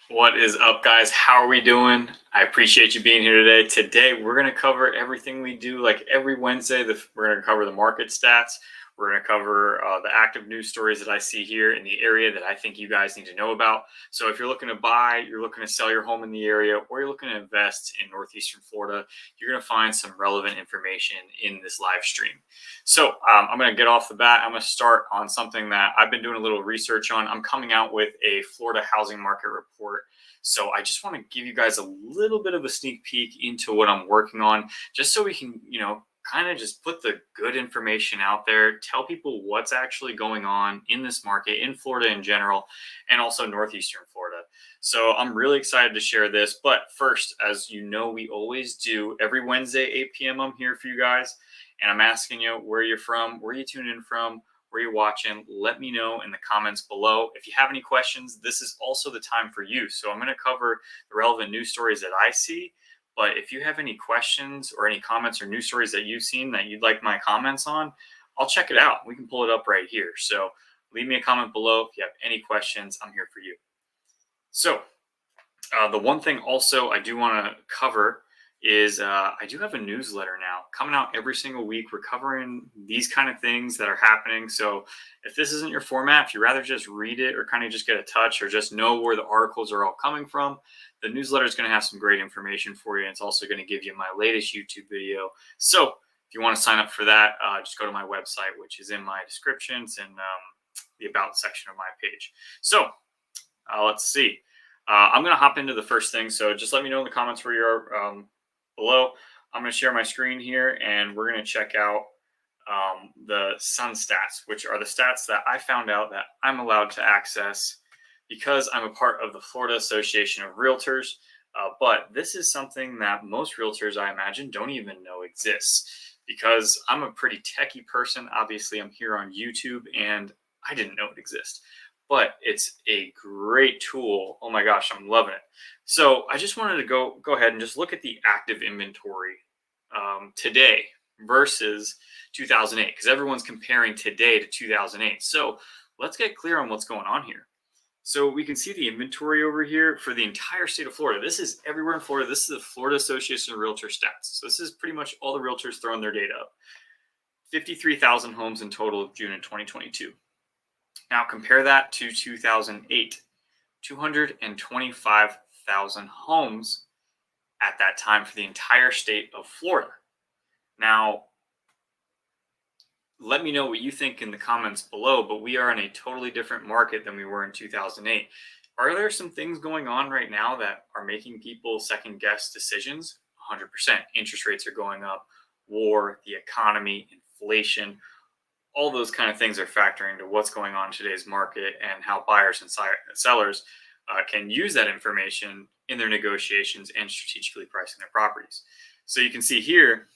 What is up, guys? How are we doing? I appreciate you being here today. Today, we're going to cover everything we do like every Wednesday. We're going to cover the market stats. We're going to cover the active news stories that I see here in the area that I think you guys need to know about. So, if you're looking to buy, you're looking to sell your home in the area, or you're looking to invest in Northeastern Florida, you're going to find some relevant information in this live stream. So, I'm going to get off the bat. I'm going to start on something that I've been doing a little research on. I'm coming out with a Florida housing market report. So I just want to give you guys a little bit of a sneak peek into what I'm working on, just so we can, kind of just put the good information out there, tell people what's actually going on in this market, in Florida in general, and also Northeastern Florida. So I'm really excited to share this. But first, as you know, we always do every Wednesday, 8 p.m. I'm here for you guys. And I'm asking you where you're from, where you tune in from, where you're watching. Let me know in the comments below. If you have any questions, this is also the time for you. So I'm going to cover the relevant news stories that I see. But if you have any questions or any comments or news stories that you've seen that you'd like my comments on, I'll check it out. We can pull it up right here. So leave me a comment below if you have any questions. I'm here for you. So the one thing also I do want to cover is I do have a newsletter now coming out every single week. We're covering these kind of things that are happening. So if this isn't your format, if you rather just read it or kind of just get a touch or just know where the articles are all coming from, the newsletter is going to have some great information for you. And it's also going to give you my latest YouTube video. So if you want to sign up for that, just go to my website, which is in my descriptions and the about section of my page. So let's see. I'm going to hop into the first thing. So just let me know in the comments where you are below. I'm going to share my screen here and we're going to check out the sun stats, which are the stats that I found out that I'm allowed to access because I'm a part of the Florida Association of Realtors. But this is something that most realtors, I imagine, don't even know exists because I'm a pretty techie person. Obviously, I'm here on YouTube and I didn't know it exists. But it's a great tool. Oh my gosh, I'm loving it. So I just wanted to go ahead and just look at the active inventory today versus 2008, because everyone's comparing today to 2008. So let's get clear on what's going on here. So we can see the inventory over here for the entire state of Florida. This is everywhere in Florida. This is the Florida Association of Realtor stats. So this is pretty much all the realtors throwing their data up. 53,000 homes in total of June in 2022. Now compare that to 2008, 225,000 homes at that time for the entire state of Florida. Now, let me know what you think in the comments below, but we are in a totally different market than we were in 2008. Are there some things going on right now that are making people second guess decisions? 100%. Interest rates are going up, war, the economy, inflation. All those kind of things are factoring into what's going on in today's market and how buyers and sellers can use that information in their negotiations and strategically pricing their properties. So you can see here,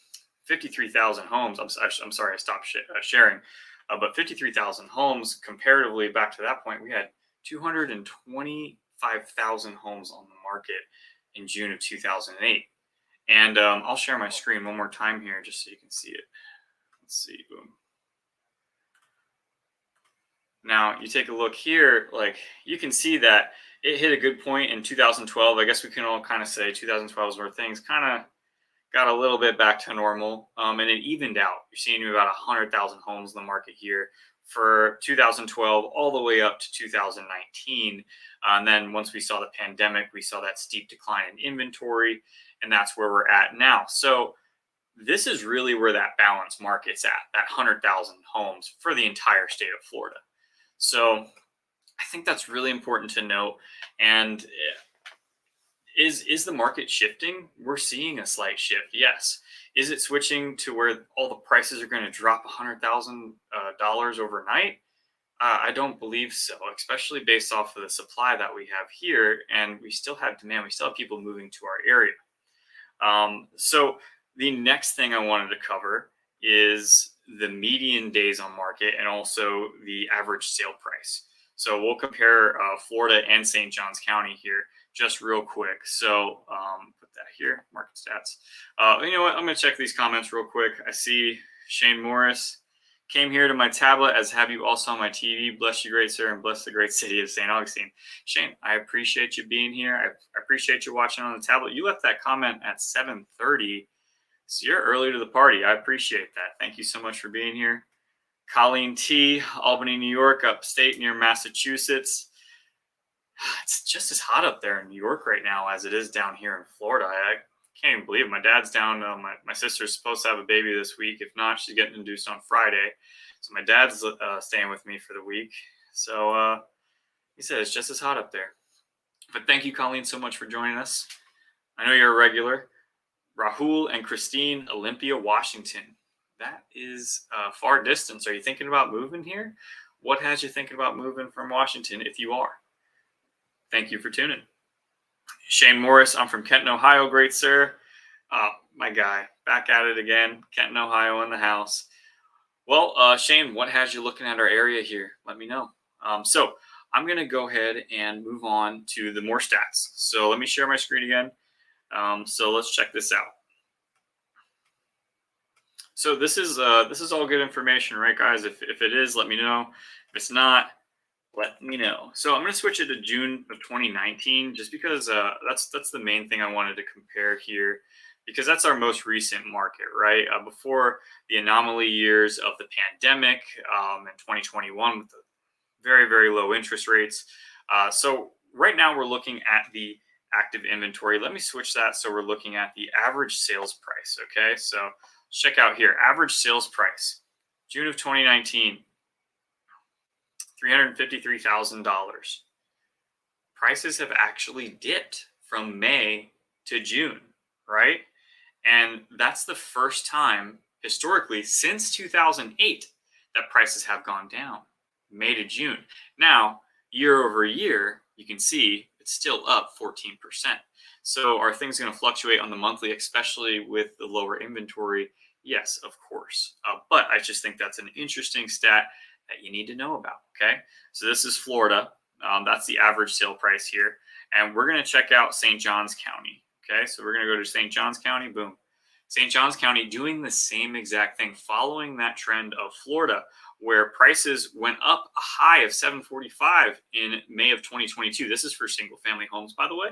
53,000 homes. I'm sorry, I stopped sharing, but 53,000 homes comparatively back to that point, we had 225,000 homes on the market in June of 2008. And I'll share my screen one more time here just so you can see it. Let's see, boom. Now you take a look here, like you can see that it hit a good point in 2012. I guess we can all kind of say 2012 is where things kind of got a little bit back to normal, and it evened out. You're seeing about 100,000 homes in the market here for 2012 all the way up to 2019. And then once we saw the pandemic, we saw that steep decline in inventory, and that's where we're at now. So this is really where that balance market's at, that 100,000 homes for the entire state of Florida. So I think that's really important to note. And is the market shifting? We're seeing a slight shift, yes. Is it switching to where all the prices are going to drop $100,000 overnight? I don't believe so, especially based off of the supply that we have here. And we still have demand. We still have people moving to our area. So the next thing I wanted to cover is the median days on market and also the average sale price. So we'll compare Florida and St. Johns County here just real quick. So put that here, market stats. You know what? I'm going to check these comments real quick. I see Shane Morris. Came here to my tablet, as have you also on my TV. Bless you, great sir, and bless the great city of St. Augustine. Shane, I appreciate you being here. I appreciate you watching on the tablet. You left that comment at 7:30, so you're early to the party. I appreciate that. Thank you so much for being here. Colleen T, Albany, New York, upstate near Massachusetts. It's just as hot up there in New York right now as it is down here in Florida. I can't even believe it. My dad's down. My sister's supposed to have a baby this week. If not, she's getting induced on Friday. So my dad's staying with me for the week. So he said it's just as hot up there. But thank you, Colleen, so much for joining us. I know you're a regular. Rahul and Christine, Olympia, Washington. That is far distance. Are you thinking about moving here? What has you thinking about moving from Washington if you are? Thank you for tuning. Shane Morris, I'm from Kenton, Ohio. Great, sir. My guy, back at it again. Kenton, Ohio in the house. Well, Shane, what has you looking at our area here? Let me know. So I'm going to go ahead and move on to the more stats. So let me share my screen again. So let's check this out. So this is all good information, right, guys? If it is, let me know. If it's not, let me know. So I'm going to switch it to June of 2019, just because that's the main thing I wanted to compare here, because that's our most recent market, right? Before the anomaly years of the pandemic in 2021 with the very, very low interest rates. So right now we're looking at the active inventory. Let me switch that so we're looking at the average sales price, okay? So let's check out here. Average sales price, June of 2019. $353,000. Prices have actually dipped from May to June, right? And that's the first time historically since 2008 that prices have gone down, May to June. Now, year over year, you can see it's still up 14%. So are things going to fluctuate on the monthly, especially with the lower inventory? Yes, of course. But I just think that's an interesting stat that you need to know about, okay? So this is Florida. That's the average sale price here. And we're going to check out St. Johns County, okay? So we're going to go to St. Johns County, boom. St. Johns County doing the same exact thing, following that trend of Florida, where prices went up a high of 745 in May of 2022. This is for single family homes, by the way.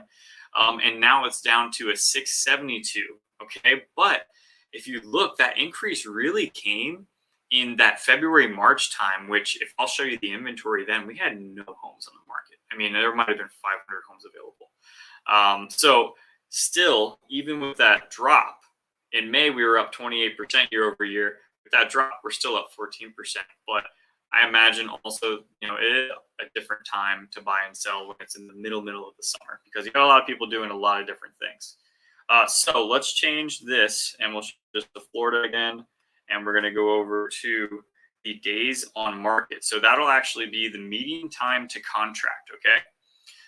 And now it's down to a 672, okay? But if you look, that increase really came in that February, March time, which if I'll show you the inventory then, we had no homes on the market. I mean, there might have been 500 homes available. So still, even with that drop, in May, we were up 28% year over year. With that drop, we're still up 14%. But I imagine also, it is a different time to buy and sell when it's in the middle of the summer, because you got a lot of people doing a lot of different things. So let's change this, and we'll just the Florida again. And we're going to go over to the days on market. So that'll actually be the median time to contract, okay?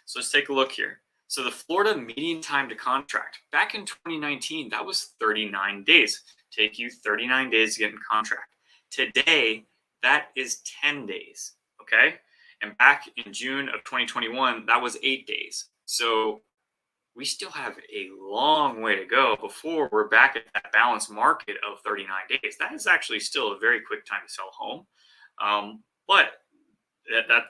So let's take a look here. So the Florida median time to contract, back in 2019, that was 39 days. Take you 39 days to get in contract. Today, that is 10 days, okay? And back in June of 2021, that was 8 days. So we still have a long way to go before we're back at that balanced market of 39 days. That is actually still a very quick time to sell a home. But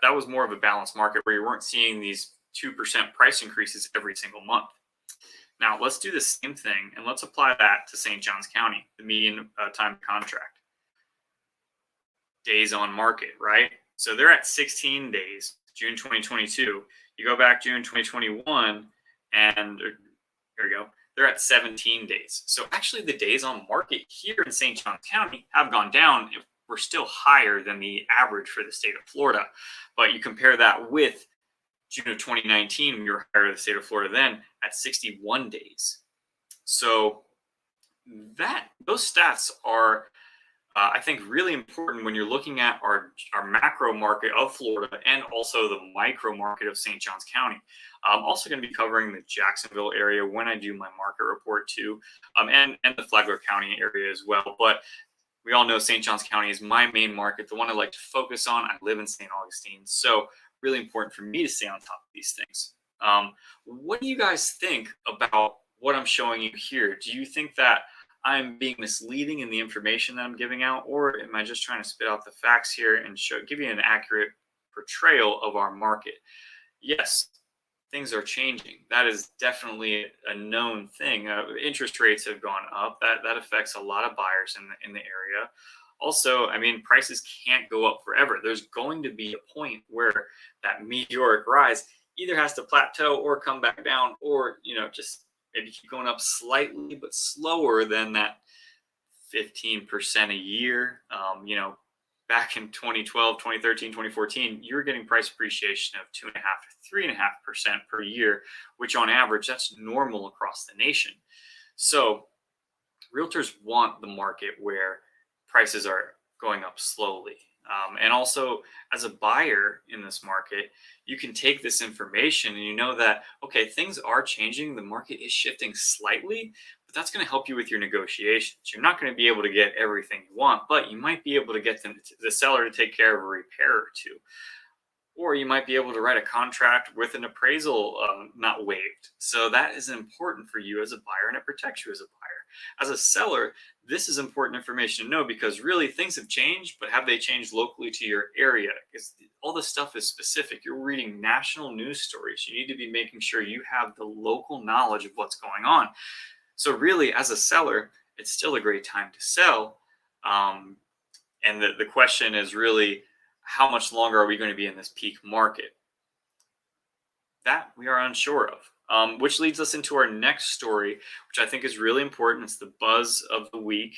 that was more of a balanced market where you weren't seeing these 2% price increases every single month. Now, let's do the same thing, and let's apply that to St. Johns County, the median time to contract. Days on market, right? So they're at 16 days, June 2022. You go back June 2021, and here we go. They're at 17 days. So actually the days on market here in St. Johns County have gone down. We're still higher than the average for the state of Florida. But you compare that with June of 2019, we were higher than the state of Florida then at 61 days. So those stats are, I think, really important when you're looking at our macro market of Florida and also the micro market of St. Johns County. I'm also going to be covering the Jacksonville area when I do my market report too, and the Flagler County area as well. But we all know St. Johns County is my main market, the one I like to focus on. I live in St. Augustine, so really important for me to stay on top of these things. What do you guys think about what I'm showing you here? Do you think that I'm being misleading in the information that I'm giving out, or am I just trying to spit out the facts here and give you an accurate portrayal of our market? Yes, things are changing. That is definitely a known thing. Interest rates have gone up. That affects a lot of buyers in the area. Also, I mean, prices can't go up forever. There's going to be a point where that meteoric rise either has to plateau or come back down, or just maybe keep going up slightly but slower than that 15% a year. Back in 2012, 2013, 2014, you were getting price appreciation of 2.5 to 3.5% per year, which on average, that's normal across the nation. So realtors want the market where prices are going up slowly. And also, as a buyer in this market, you can take this information and you know that, okay, things are changing. The market is shifting slightly, but that's going to help you with your negotiations. You're not going to be able to get everything you want, but you might be able to get the seller to take care of a repair or two. Or you might be able to write a contract with an appraisal not waived. So that is important for you as a buyer, and it protects you as a buyer. As a seller, this is important information to know, because really things have changed, but have they changed locally to your area? Because all this stuff is specific. You're reading national news stories. You need to be making sure you have the local knowledge of what's going on. So really, as a seller, it's still a great time to sell. And the question is really, how much longer are we going to be in this peak market? That we are unsure of, which leads us into our next story, which I think is really important. It's the buzz of the week.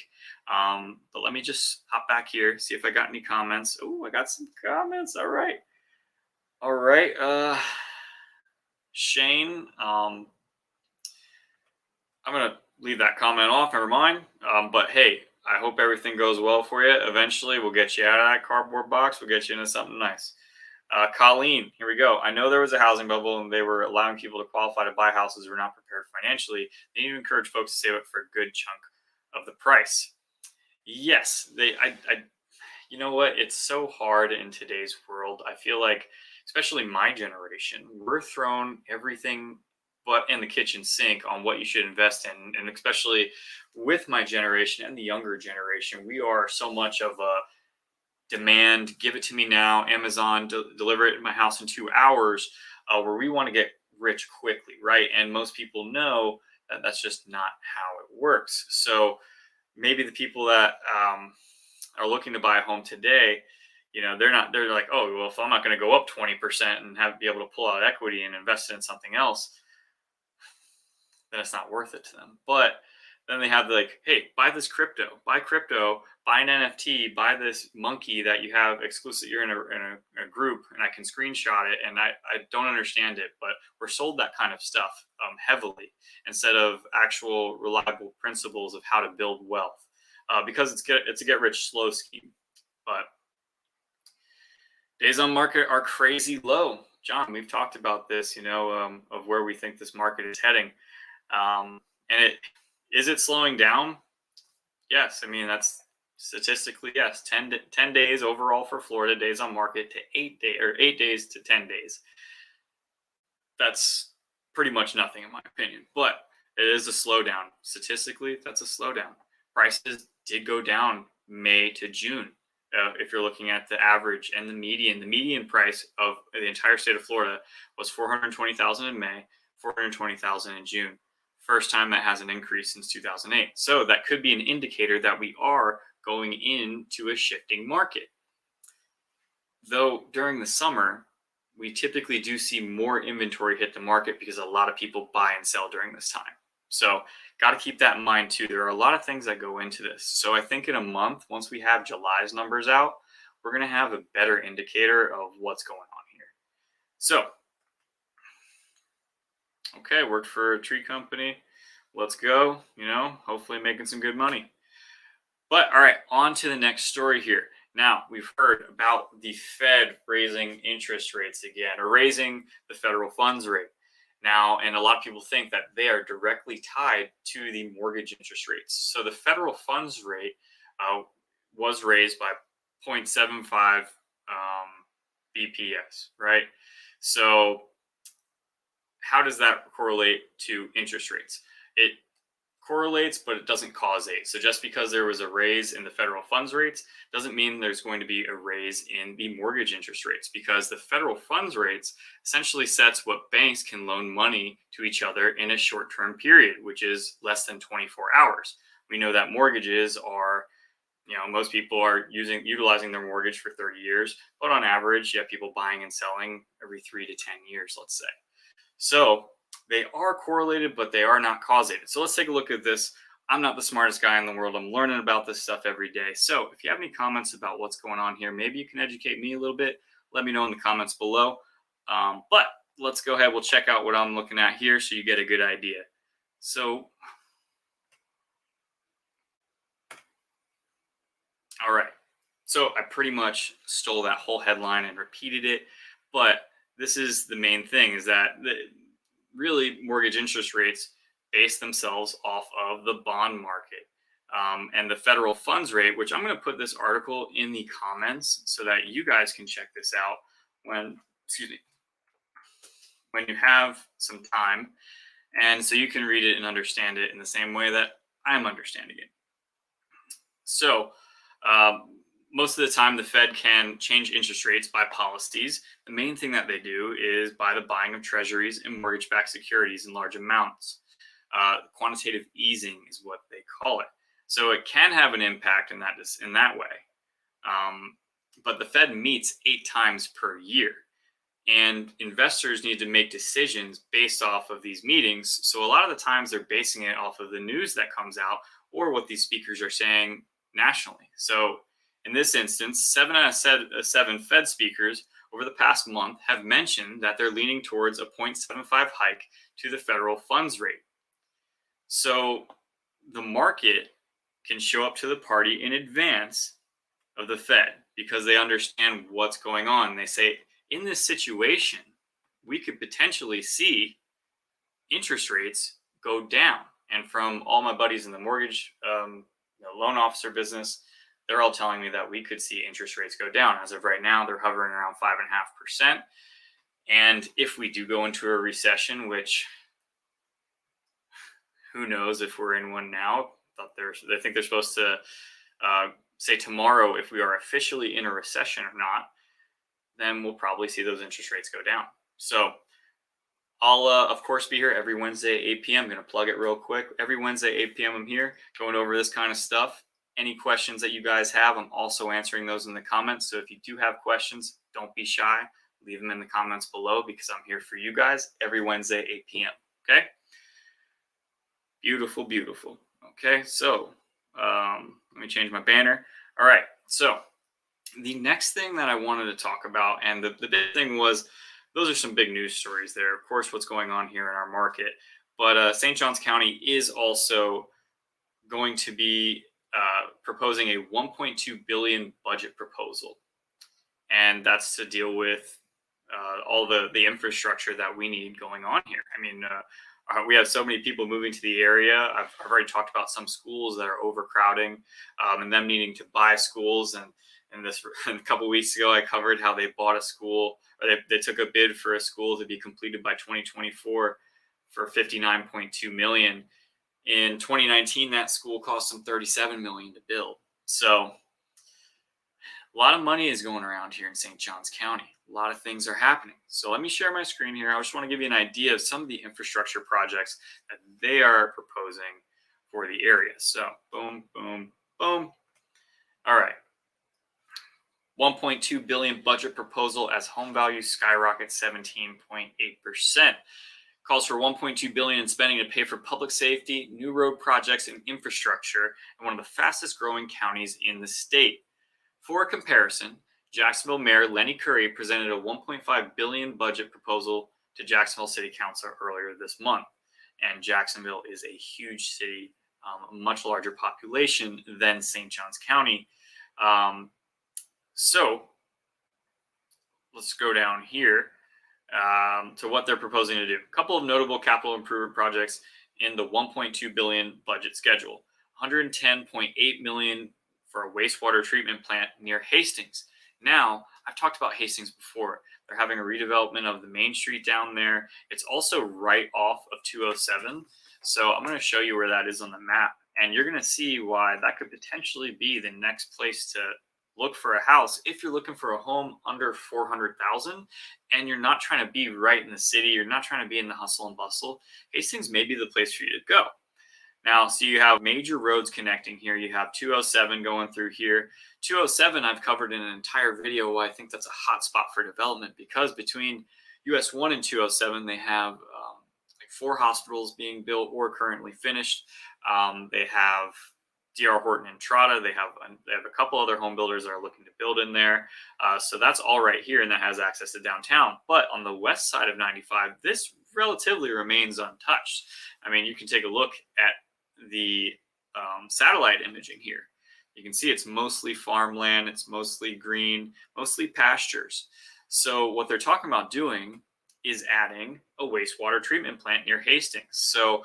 But let me just hop back here, see if I got any comments. Oh, I got some comments. All right. All right. Shane, I'm going to leave that comment off. Never mind. But hey, I hope everything goes well for you. Eventually, we'll get you out of that cardboard box. We'll get you into something nice. Colleen, here we go. I know there was a housing bubble and they were allowing people to qualify to buy houses who were not prepared financially. They need to encourage folks to save up for a good chunk of the price. Yes, you know what? It's so hard in today's world. I feel like, especially my generation, we're thrown everything but in the kitchen sink on what you should invest in. And especially with my generation and the younger generation, we are so much of a demand, give it to me now, Amazon, deliver it in my house in 2 hours, where we want to get rich quickly, right? And most people know that that's just not how it works. So maybe the people that are looking to buy a home today, they're like, oh, well, if I'm not going to go up 20% and be able to pull out equity and invest it in something else, then it's not worth it to them. But then they have hey, buy this crypto, buy an NFT, buy this monkey that you have exclusive. You're in a group, and I can screenshot it. And I don't understand it, but we're sold that kind of stuff heavily, instead of actual reliable principles of how to build wealth, because it's a get rich slow scheme. But days on market are crazy low. John, we've talked about this, of where we think this market is heading. And is it slowing down? Yes. I mean, that's statistically, yes. 10 days overall for Florida, days on market, to 8 days to 10 days. That's pretty much nothing in my opinion, but it is a slowdown. Statistically, that's a slowdown. Prices did go down May to June. If you're looking at the average and the median price of the entire state of Florida was $420,000 in May, $420,000 in June. First time that has an increase since 2008. So that could be an indicator that we are going into a shifting market. Though during the summer, we typically do see more inventory hit the market because a lot of people buy and sell during this time. So got to keep that in mind too. There are a lot of things that go into this. So I think in a month, once we have July's numbers out, we're going to have a better indicator of what's going on here. So, okay, worked for a tree company. Let's go, hopefully making some good money. But all right, on to the next story here. Now, we've heard about the Fed raising interest rates again, or raising the federal funds rate. Now, and a lot of people think that they are directly tied to the mortgage interest rates. So the federal funds rate was raised by 0.75 BPS, right? So how does that correlate to interest rates? It correlates, but it doesn't causate. So just because there was a raise in the federal funds rates doesn't mean there's going to be a raise in the mortgage interest rates, because the federal funds rates essentially sets what banks can loan money to each other in a short-term period, which is less than 24 hours. We know that mortgages are, most people are utilizing their mortgage for 30 years, but on average, you have people buying and selling every 3 to 10 years, let's say. So they are correlated, but they are not causated. So let's take a look at this. I'm not the smartest guy in the world. I'm learning about this stuff every day. So if you have any comments about what's going on here, maybe you can educate me a little bit. Let me know in the comments below. But let's go ahead. We'll check out what I'm looking at here so you get a good idea. So, all right. So I pretty much stole that whole headline and repeated it. But this is the main thing, is that really mortgage interest rates base themselves off of the bond market, and the federal funds rate, which I'm going to put this article in the comments so that you guys can check this out when you have some time, and so you can read it and understand it in the same way that I'm understanding it. So most of the time, the Fed can change interest rates by policies. The main thing that they do is by the buying of treasuries and mortgage-backed securities in large amounts. Quantitative easing is what they call it. So it can have an impact in that way. But the Fed meets 8 times per year, and investors need to make decisions based off of these meetings. So a lot of the times they're basing it off of the news that comes out or what these speakers are saying nationally. So in this instance, 7 out of 7 Fed speakers over the past month have mentioned that they're leaning towards a 0.75 hike to the federal funds rate. So the market can show up to the party in advance of the Fed because they understand what's going on. They say, in this situation, we could potentially see interest rates go down. And from all my buddies in the mortgage loan officer business, they're all telling me that we could see interest rates go down. As of right now, they're hovering around 5.5%. And if we do go into a recession, which who knows if we're in one now, they think they're supposed to say tomorrow if we are officially in a recession or not, then we'll probably see those interest rates go down. So I'll, of course, be here every Wednesday at 8 p.m. I'm going to plug it real quick. Every Wednesday, 8 p.m. I'm here going over this kind of stuff. Any questions that you guys have, I'm also answering those in the comments. So if you do have questions, don't be shy. Leave them in the comments below because I'm here for you guys every Wednesday, 8 p.m. Okay? Beautiful, beautiful. Okay, so let me change my banner. All right, so the next thing that I wanted to talk about, and the big thing was, those are some big news stories there. Of course, what's going on here in our market. But St. Johns County is also going to be proposing a $1.2 billion budget proposal. And that's to deal with all the infrastructure that we need going on here. I mean, we have so many people moving to the area. I've already talked about some schools that are overcrowding and them needing to buy schools. And this a couple of weeks ago, I covered how they bought a school, or they took a bid for a school to be completed by 2024 for $59.2 million. In 2019, that school cost them $37 million to build. So a lot of money is going around here in St. Johns County. A lot of things are happening. So let me share my screen here. I just want to give you an idea of some of the infrastructure projects that they are proposing for the area. So boom, boom, boom. All right. $1.2 billion budget proposal as home values skyrocket 17.8%. Calls for $1.2 billion in spending to pay for public safety, new road projects, and infrastructure in one of the fastest growing counties in the state. For comparison, Jacksonville Mayor Lenny Curry presented a $1.5 billion budget proposal to Jacksonville City Council earlier this month. And Jacksonville is a huge city, a much larger population than St. Johns County. So let's go down here to what they're proposing to do. A couple of notable capital improvement projects in the $1.2 billion budget schedule. $110.8 million for a wastewater treatment plant near Hastings. Now, I've talked about Hastings before. They're having a redevelopment of the main street down there. It's also right off of 207. So I'm going to show you where that is on the map, and you're going to see why that could potentially be the next place to look for a house if you're looking for a home under 400,000 and you're not trying to be right in the city, you're not trying to be in the hustle and bustle. Hastings may be the place for you to go. Now, so you have major roads connecting here. You have 207 going through here. 207, I've covered in an entire video why I think that's a hot spot for development, because between US 1 and 207, they have like 4 hospitals being built or currently finished. They have DR Horton and Trotta. They have a couple other home builders that are looking to build in there. So that's all right here, and that has access to downtown. But on the west side of 95, this relatively remains untouched. I mean, you can take a look at the satellite imaging here. You can see it's mostly farmland, it's mostly green, mostly pastures. So what they're talking about doing is adding a wastewater treatment plant near Hastings. So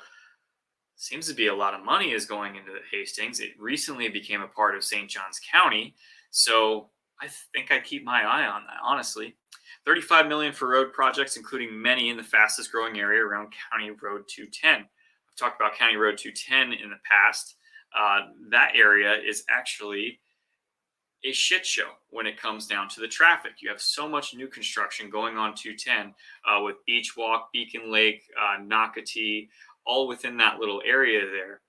seems to be a lot of money is going into Hastings. It recently became a part of St. Johns County. So I think I'd keep my eye on that, honestly. 35 million for road projects, including many in the fastest growing area around County Road 210. I've talked about County Road 210 in the past. That area is actually a shit show when it comes down to the traffic. You have so much new construction going on 210 with Beach Walk, Beacon Lake, Nocatee, all within that little area there.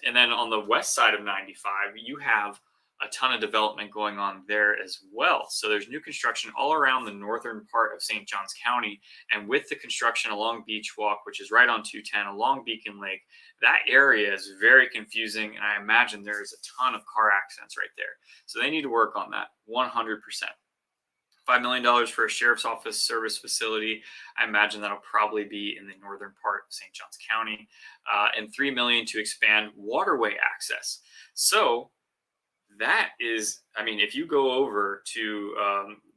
And then on the west side of 95, you have a ton of development going on there as well. So there's new construction all around the northern part of St. Johns County. And with the construction along Beach Walk, which is right on 210, along Beacon Lake, that area is very confusing. And I imagine there is a ton of car accidents right there. So they need to work on that 100%. $5 million for a sheriff's office service facility. I imagine that'll probably be in the northern part of St. Johns County. And $3 million to expand waterway access. So that is, I mean, if you go over to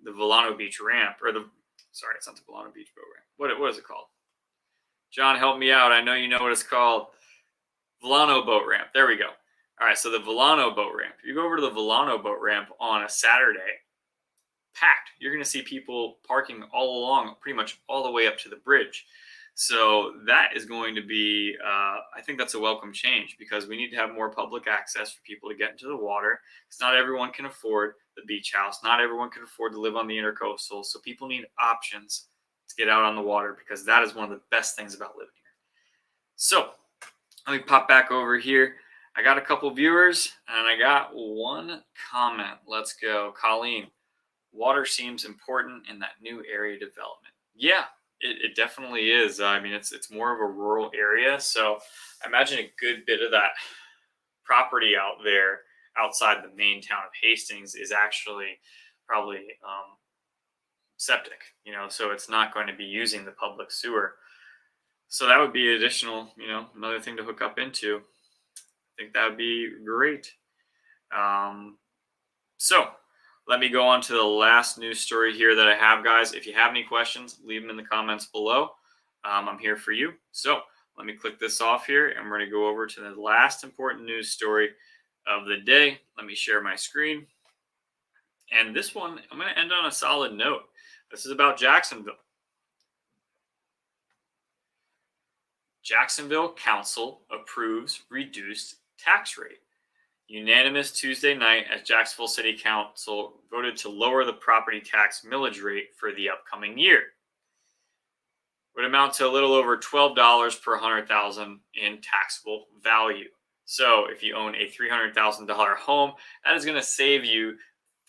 the Volano Beach ramp, or sorry, it's not the Volano Beach boat ramp. What is it called? John, help me out. I know you know what it's called. Volano boat ramp. There we go. All right, so the Volano boat ramp. You go over to the Volano boat ramp on a Saturday, packed. You're going to see people parking all along, pretty much all the way up to the bridge. So that is going to be, I think that's a welcome change, because we need to have more public access for people to get into the water. Because not everyone can afford the beach house. Not everyone can afford to live on the intercoastal. So people need options to get out on the water, because that is one of the best things about living here. So let me pop back over here. I got a couple viewers and I got one comment. Let's go. Colleen, water seems important in that new area development. Yeah. It definitely is. I mean, it's more of a rural area, so I imagine a good bit of that property out there outside the main town of Hastings is actually probably septic, so it's not going to be using the public sewer. So that would be additional, another thing to hook up into. I think that would be great. So let me go on to the last news story here that I have, guys. If you have any questions, leave them in the comments below. I'm here for you. So let me click this off here, and we're going to go over to the last important news story of the day. Let me share my screen. And this one, I'm going to end on a solid note. This is about Jacksonville. Jacksonville Council approves reduced tax rate. Unanimous Tuesday night as Jacksonville City Council voted to lower the property tax millage rate for the upcoming year. Would amount to a little over $12 per 100,000 in taxable value. So if you own a $300,000 home, that is going to save you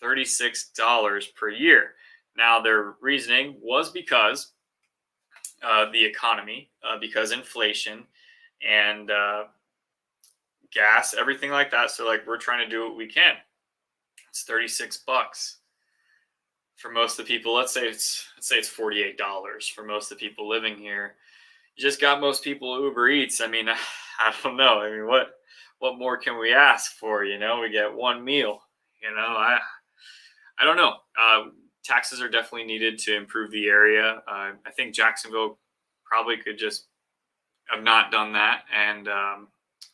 $36 per year. Now, their reasoning was because the economy, because inflation and gas, everything like that. So we're trying to do what we can. It's $36 for most of the people. Let's say it's $48 for most of the people living here. You just got most people Uber Eats. I mean, I don't know. I mean, what more can we ask for? We get one meal. I don't know. Taxes are definitely needed to improve the area. I think Jacksonville probably could just have not done that and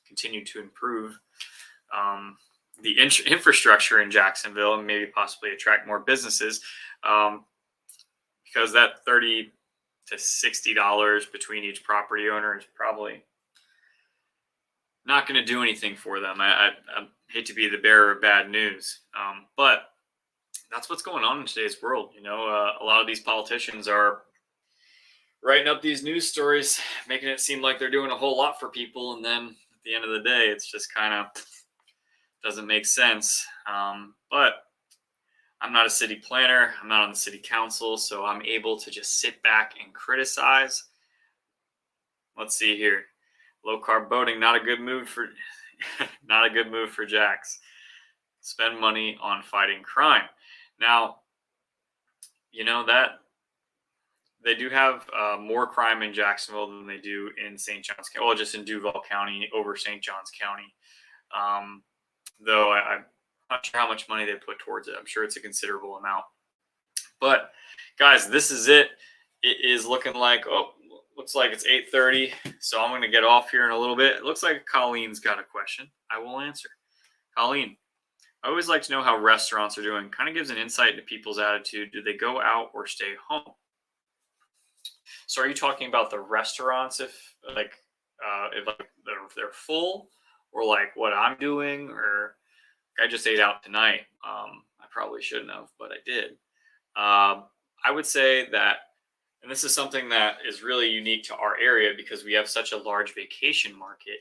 continue to improve the infrastructure in Jacksonville and maybe possibly attract more businesses, because that $30 to $60 between each property owner is probably not going to do anything for them. I hate to be the bearer of bad news, but that's what's going on in today's world. A lot of these politicians are writing up these news stories, making it seem like they're doing a whole lot for people, and then at the end of the day, it's just kind of doesn't make sense. But I'm not a city planner. I'm not on the city council, so I'm able to just sit back and criticize. Let's see here. Low carb boating, not a good move for not a good move for Jax. Spend money on fighting crime. Now, that they do have more crime in Jacksonville than they do in St. Johns County. Well, just in Duval County over St. Johns County. Though I'm not sure how much money they put towards it. I'm sure it's a considerable amount. But guys, this is it. It is looking like, looks like it's 8:30. So I'm going to get off here in a little bit. It looks like Colleen's got a question. I will answer. Colleen, I always like to know how restaurants are doing. Kind of gives an insight into people's attitude. Do they go out or stay home? So are you talking about the restaurants if they're full, or like what I'm doing, or I just ate out tonight? I probably shouldn't have, but I did. I would say that, and this is something that is really unique to our area because we have such a large vacation market.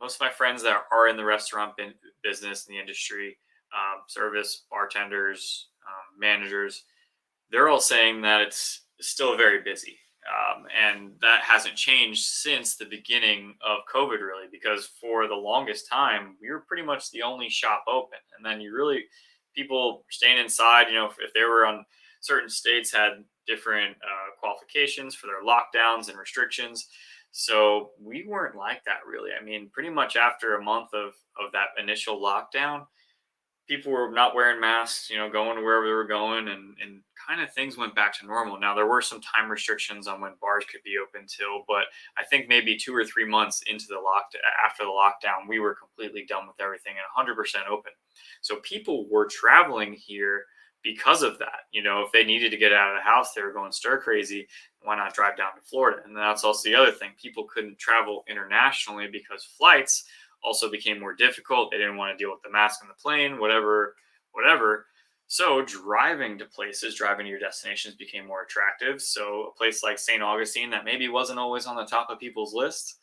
Most of my friends that are in the restaurant business, in the industry, service, bartenders, managers, they're all saying that it's still very busy. And that hasn't changed since the beginning of COVID, really, because for the longest time, we were pretty much the only shop open. And then people staying inside, if they were on certain states had different qualifications for their lockdowns and restrictions. So we weren't like that, really. I mean, pretty much after a month of that initial lockdown, people were not wearing masks, going to wherever they were going, and kind of things went back to normal. Now, there were some time restrictions on when bars could be open till, but I think maybe 2 or 3 months after the lockdown, we were completely done with everything and 100% open. So people were traveling here because of that. If they needed to get out of the house, they were going stir crazy. Why not drive down to Florida? And that's also the other thing. People couldn't travel internationally because flights also became more difficult. They didn't want to deal with the mask on the plane, whatever. So driving to your destinations became more attractive. So a place like St. Augustine that maybe wasn't always on the top of people's lists,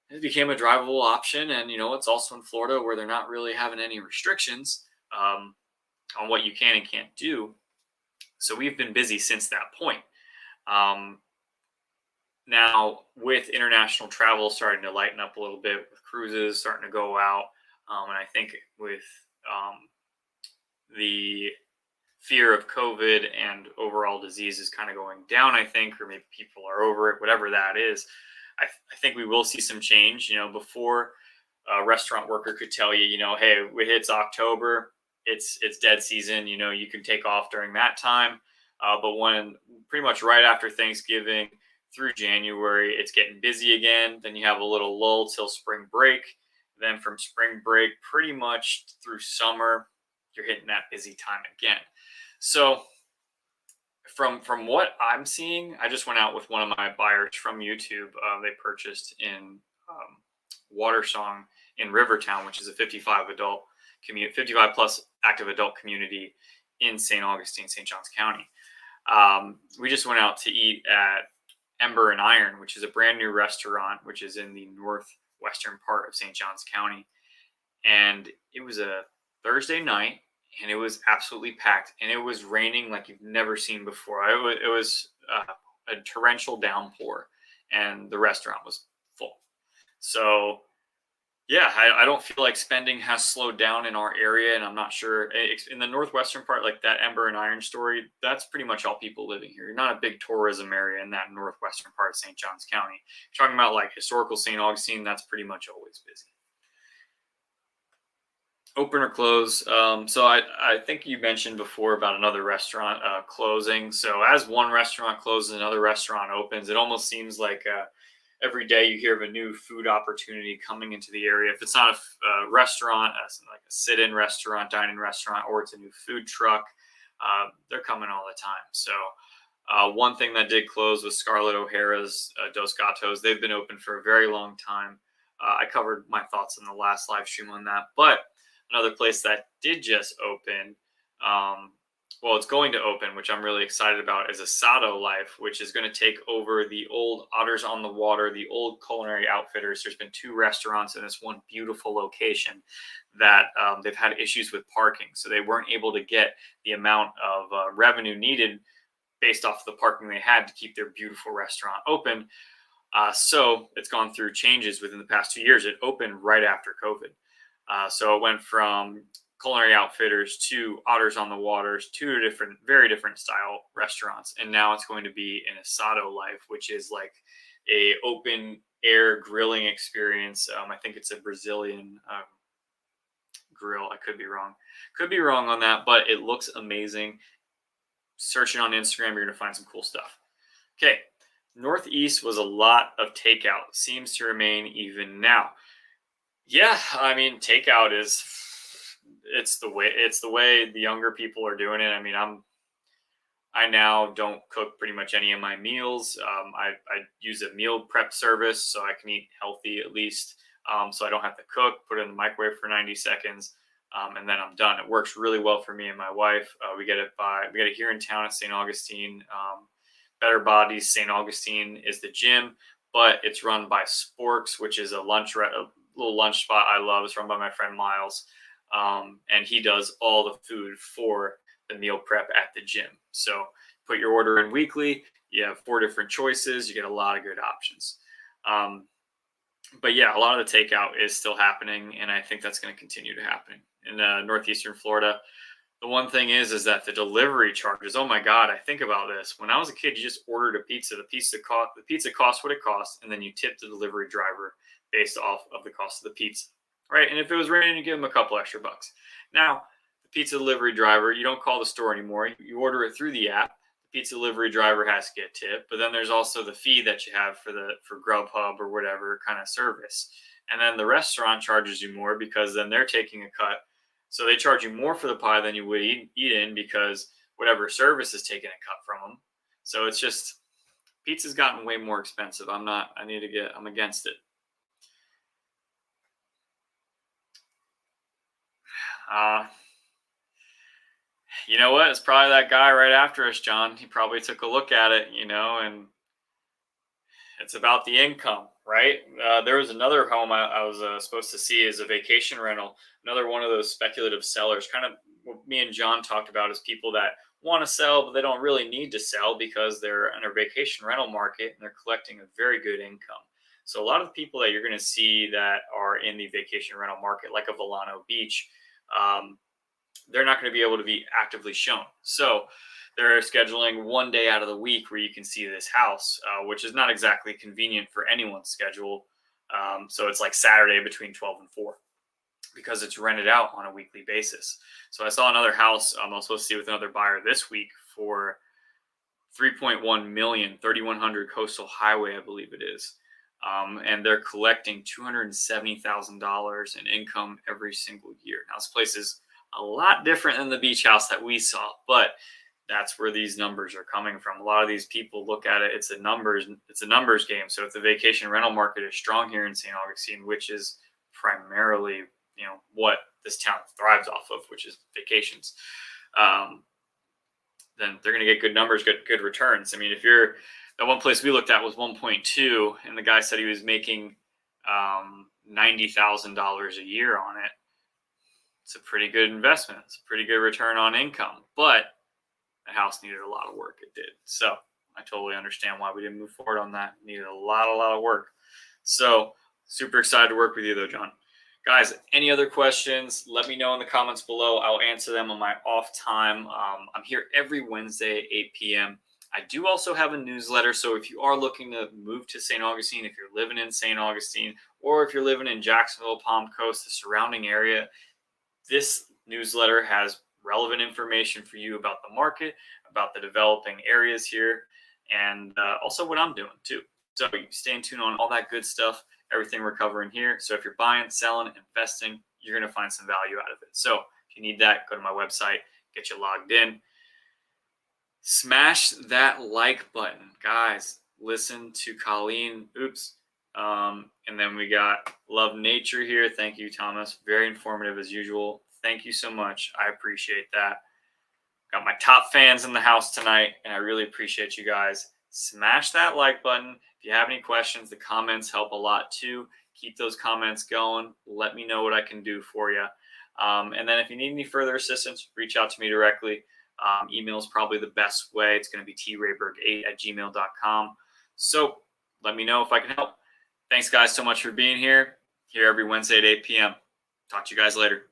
it became a drivable option. And, it's also in Florida where they're not really having any restrictions on what you can and can't do. So we've been busy since that point. Now, with international travel starting to lighten up a little bit, with cruises starting to go out, and I think with the fear of COVID and overall disease is kind of going down, I think, or maybe people are over it, whatever that is, I think we will see some change. Before a restaurant worker could tell you, hey, it's October, it's dead season, you can take off during that time. But when pretty much right after Thanksgiving through January, it's getting busy again. Then you have a little lull till spring break. Then from spring break, pretty much through summer, you're hitting that busy time again. So from what I'm seeing, I just went out with one of my buyers from YouTube. They purchased in Watersong in Rivertown, which is a 55 plus active adult community in St. Augustine, St. Johns County. We just went out to eat at Ember and Iron, which is a brand new restaurant, which is in the northwestern part of St. Johns County. And it was a Thursday night, and it was absolutely packed, and it was raining like you've never seen before. It was a torrential downpour, and the restaurant was full. So yeah, I don't feel like spending has slowed down in our area, and I'm not sure in the northwestern part, like that Ember and Iron story, that's pretty much all people living here. You're not a big tourism area in that northwestern part of St. Johns County. You're talking about like historical St. Augustine, that's pretty much always busy. Open or close. So I think you mentioned before about another restaurant closing. So as one restaurant closes, another restaurant opens. It almost seems like every day you hear of a new food opportunity coming into the area. If it's not a restaurant, like a sit-in restaurant, dine-in restaurant, or it's a new food truck, they're coming all the time. So one thing that did close was Scarlett O'Hara's Dos Gatos. They've been open for a very long time. I covered my thoughts in the last live stream on that. But another place that did just open, um, well, it's going to open, which I'm really excited about, is Asado Life, which is going to take over the old Otters on the Water, the old Culinary Outfitters. There's been two restaurants in this one beautiful location that they've had issues with parking. So they weren't able to get the amount of revenue needed based off the parking they had to keep their beautiful restaurant open. So it's gone through changes within the past 2 years. It opened right after COVID. So it went from Culinary Outfitters to Otters on the Waters, two different, very different style restaurants. And now it's going to be an Asado Life, which is like a open air grilling experience. I think it's a Brazilian grill. I could be wrong on that, but it looks amazing. Searching on Instagram, you're going to find some cool stuff. Okay. Northeast was a lot of takeout. Seems to remain even now. Yeah, I mean, takeout it's the way the younger people are doing it. I mean, I now don't cook pretty much any of my meals. I use a meal prep service so I can eat healthy at least. So I don't have to cook, put it in the microwave for 90 seconds. And then I'm done. It works really well for me and my wife. We get it here in town at St. Augustine. Better Bodies St. Augustine is the gym, but it's run by Sporks, which is a little lunch spot I love. It's run by my friend Miles, and he does all the food for the meal prep at the gym. So put your order in weekly. You have 4 different choices. You get a lot of good options. But yeah, a lot of the takeout is still happening, and I think that's going to continue to happen in northeastern Florida. The one thing is that the delivery charges. Oh my God, I think about this. When I was a kid, you just ordered a pizza. The pizza cost what it costs, and then you tip the delivery driver based off of the cost of the pizza, right? And if it was raining, you give them a couple extra bucks. Now, the pizza delivery driver, you don't call the store anymore. You order it through the app. The pizza delivery driver has to get tipped, but then there's also the fee that you have for Grubhub or whatever kind of service, and then the restaurant charges you more because then they're taking a cut. So they charge you more for the pie than you would eat in because whatever service is taking a cut from them. So it's just, pizza's gotten way more expensive. I'm against it. You know what? It's probably that guy right after us, John. He probably took a look at it, and it's about the income, right? There was another home I was supposed to see as a vacation rental. Another one of those speculative sellers. Kind of what me and John talked about is people that want to sell, but they don't really need to sell because they're in a vacation rental market and they're collecting a very good income. So a lot of the people that you're going to see that are in the vacation rental market, like a Volano Beach, they're not going to be able to be actively shown. So they're scheduling one day out of the week where you can see this house, which is not exactly convenient for anyone's schedule. So it's like Saturday between 12 and 4 because it's rented out on a weekly basis. So I saw another house I was supposed to see with another buyer this week for 3.1 million, 3100 Coastal Highway, I believe it is. And they're collecting $270,000 in income every single year. Now, this place is a lot different than the beach house that we saw, but that's where these numbers are coming from. A lot of these people look at it. It's a numbers game. So if the vacation rental market is strong here in St. Augustine, which is primarily, what this town thrives off of, which is vacations, then they're going to get good numbers, good returns. I mean, if you're, the one place we looked at was 1.2, and the guy said he was making $90,000 a year on it. It's a pretty good investment. It's a pretty good return on income, but the house needed a lot of work. It did. So I totally understand why we didn't move forward on that. It needed a lot of work. So super excited to work with you though, John. Guys, any other questions, let me know in the comments below. I'll answer them on my off time. I'm here every Wednesday at 8 p.m. I do also have a newsletter. So if you are looking to move to St. Augustine, if you're living in St. Augustine, or if you're living in Jacksonville, Palm Coast, the surrounding area, this newsletter has relevant information for you about the market, about the developing areas here, and also what I'm doing too. So you stay in tune on all that good stuff, everything we're covering here. So if you're buying, selling, investing, you're going to find some value out of it. So if you need that, go to my website, get you logged in. Smash that like button. Guys, listen to Colleen. And then we got Love Nature here. Thank you, Thomas. Very informative as usual. Thank you so much. I appreciate that. Got my top fans in the house tonight, and I really appreciate you guys. Smash that like button. If you have any questions, the comments help a lot too. Keep those comments going. Let me know what I can do for you. And then if you need any further assistance, reach out to me directly. Email is probably the best way. It's going to be trayberg8@gmail.com. So let me know if I can help. Thanks, guys, so much for being here every Wednesday at 8 p.m. Talk to you guys later.